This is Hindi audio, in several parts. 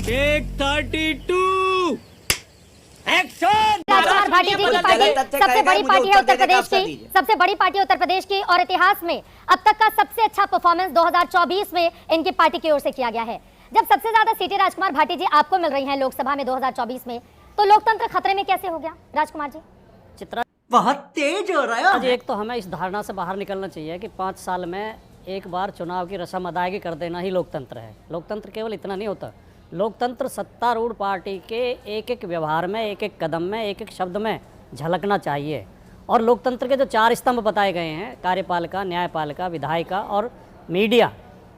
Take 32 action. राजकुमार भाटी जी की पार्टी सबसे बड़ी पार्टी है उत्तर प्रदेश की, सबसे बड़ी पार्टी उत्तर प्रदेश की, और इतिहास में अब तक का सबसे अच्छा परफॉर्मेंस 2024 में इनकी पार्टी की ओर से किया गया है। जब सबसे ज्यादा सीटें राजकुमार भाटी जी आपको मिल रही हैं लोकसभा में 2024 में, तो लोकतंत्र खतरे में कैसे हो गया राजकुमार जी? चित्रा बहुत तेज हो रहा है। आज एक तो हमें इस धारणा से बाहर निकलना चाहिए कि 5 साल में एक बार चुनाव की रस्म अदायगी कर देना ही लोकतंत्र है। लोकतंत्र केवल इतना नहीं होता। लोकतंत्र सत्तारूढ़ पार्टी के एक एक व्यवहार में, एक एक कदम में, एक एक शब्द में झलकना चाहिए। और लोकतंत्र के जो 4 स्तंभ बताए गए हैं, कार्यपालिका, न्यायपालिका, विधायिका और मीडिया,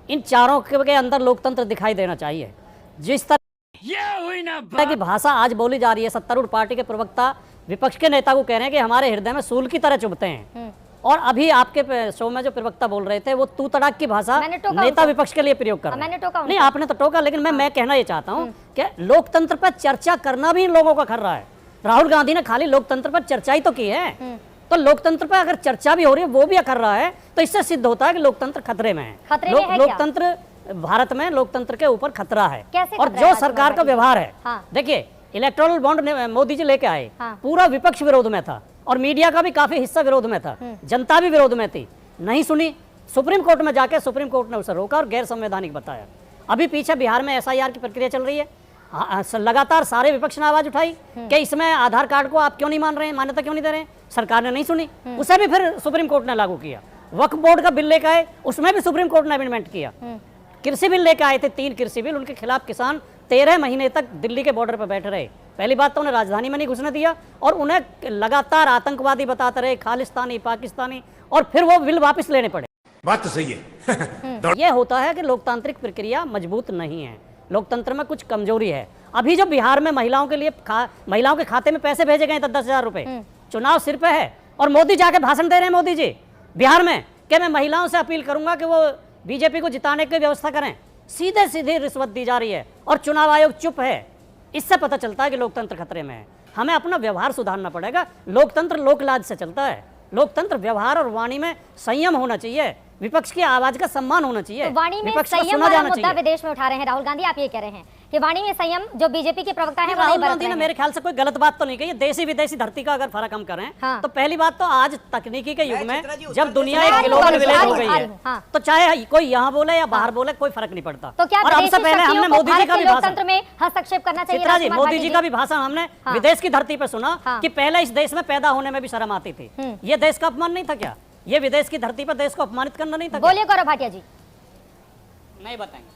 इन चारों के अंदर लोकतंत्र दिखाई देना चाहिए। जिस तरह की भाषा आज बोली जा रही है, सत्तारूढ़ पार्टी के प्रवक्ता विपक्ष के नेता को कह रहे हैं कि हमारे हृदय में सूल की तरह चुभते हैं। और अभी आपके शो में जो प्रवक्ता बोल रहे थे वो तू तड़ाक की भाषा नेता विपक्ष के लिए प्रयोग कर रहे हैं। नहीं, आपने तो टोका, लेकिन मैं कहना ये चाहता हूँ कि लोकतंत्र पर चर्चा करना भी इन लोगों का खर्रा है। राहुल गांधी ने खाली लोकतंत्र पर चर्चा ही तो की है, तो लोकतंत्र पर अगर चर्चा भी हो रही है वो भी कर रहा है, तो इससे सिद्ध होता है कि लोकतंत्र खतरे में है। लोकतंत्र भारत में लोकतंत्र के ऊपर खतरा है। और जो सरकार का व्यवहार है, देखिए इलेक्टोरल बॉन्ड मोदी जी लेके आए, पूरा विपक्ष विरोध में था और मीडिया का भी काफी हिस्सा विरोध में था, जनता भी विरोध में थी, नहीं सुनी। सुप्रीम कोर्ट में जाके सुप्रीम कोर्ट ने उसे रोका और गैर संवैधानिक बताया। अभी पीछे बिहार में एसआईआर की प्रक्रिया चल रही है, लगातार सारे विपक्ष ने आवाज उठाई कि इसमें आधार कार्ड को आप क्यों नहीं मान रहे हैं, मान्यता क्यों नहीं दे रहे हैं। सरकार ने नहीं सुनी, उसे भी फिर सुप्रीम कोर्ट ने लागू किया। वक्फ बोर्ड का बिल लेकर आए, उसमें भी सुप्रीम कोर्ट ने अमेंडमेंट किया। कृषि बिल लेकर आए थे, 3 कृषि बिल, उनके खिलाफ किसान 13 महीने तक दिल्ली के बॉर्डर पर बैठे रहे। पहली बात तो उन्हें राजधानी में नहीं घुसने दिया और उन्हें लगातार आतंकवादी बताते रहे, खालिस्तानी, पाकिस्तानी, और फिर वो बिल वापस लेने पड़े। बात तो सही है। ये होता है कि लोकतांत्रिक प्रक्रिया मजबूत नहीं है, लोकतंत्र में कुछ कमजोरी है। अभी जो बिहार में महिलाओं के लिए महिलाओं के खाते में पैसे भेजे गए 10,000 रुपए, चुनाव सिर पे है और मोदी जाके भाषण दे रहे हैं, मोदी जी बिहार में, कि मैं महिलाओं से अपील करूंगा कि वो बीजेपी को जिताने की व्यवस्था करें। सीधे सीधे रिश्वत दी जा रही है और चुनाव आयोग चुप है। इससे पता चलता है कि लोकतंत्र खतरे में है। हमें अपना व्यवहार सुधारना पड़ेगा। लोकतंत्र लोकलाज से चलता है। लोकतंत्र व्यवहार और वाणी में संयम होना चाहिए, विपक्ष की आवाज का सम्मान होना चाहिए, तो वाणी में संयम वाला मुद्दा विदेश में उठा रहे हैं राहुल गांधी। आप ये कह रहे हैं कि वाणी में संयम जो बीजेपी के प्रवक्ता है राहुल गांधी ने मेरे ख्याल से कोई गलत बात तो नहीं कही। देशी विदेशी धरती का अगर फर्क हम करें, तो पहली बात तो आज तकनीकी के युग में जब दुनिया एक ग्लोबल विलेज हो गई है, तो चाहे कोई यहाँ बोले या बाहर बोले कोई फर्क नहीं पड़ता। तो क्या और हमसे पहले हमने मोदी जी का भी भाषण में हस्तक्षेप करना चाहिए? चित्रा जी, मोदी जी का भी भाषण हमने विदेश की धरती पर सुना कि पहले इस देश में पैदा होने में भी शर्म आती थी। ये देश का अपमान नहीं था क्या? ये विदेश की धरती पर देश को अपमानित करना नहीं था? बोलिए गौरव भाटिया जी। नहीं बताएंगे।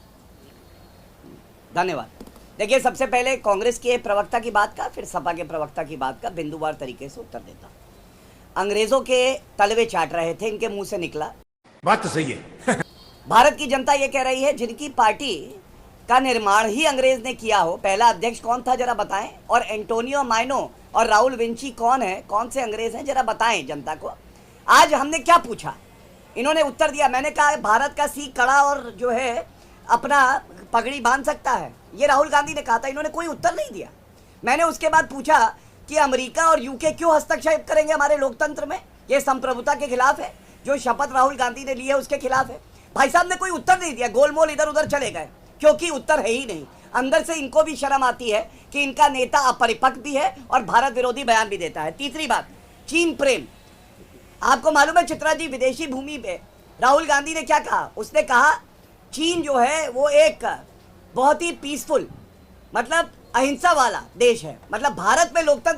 धन्यवाद। देखिए, सबसे पहले कांग्रेस के प्रवक्ता की बात का, फिर सपा के प्रवक्ता की बात का बिंदुवार तरीके से उत्तर देता। अंग्रेजों के तलवे चाट रहे थे, इनके मुंह से निकला। बात तो सही है। भारत की जनता ये कह रही है जिनकी पार्टी का निर्माण ही अंग्रेज ने किया हो। पहला अध्यक्ष कौन था जरा बताएं, और एंटोनियो माइनो और राउल विंची कौन है, कौन से अंग्रेज हैं, जरा बताएं जनता को। आज हमने क्या पूछा, इन्होंने उत्तर दिया। मैंने कहा भारत का सिख कड़ा और जो है अपना पगड़ी बांध सकता है, ये राहुल गांधी ने कहा था। इन्होंने कोई उत्तर नहीं दिया। मैंने उसके बाद पूछा कि अमेरिका और यूके क्यों हस्तक्षेप करेंगे हमारे लोकतंत्र में, ये संप्रभुता के खिलाफ है, जो शपथ राहुल गांधी ने ली है उसके खिलाफ है। भाई साहब ने कोई उत्तर नहीं दिया, गोलमोल इधर उधर चले गए, क्योंकि उत्तर है ही नहीं। अंदर से इनको भी शर्म आती है कि इनका नेता अपरिपक्व भी है और भारत विरोधी बयान भी देता है। तीसरी बात, चीन प्रेम। आपको मालूम है चित्रा जी, विदेशी भूमि पे राहुल गांधी ने क्या कहा? उसने कहा चीन जो है वो एक बहुत ही पीसफुल, मतलब अहिंसा वाला देश है। मतलब भारत में लोकतंत्र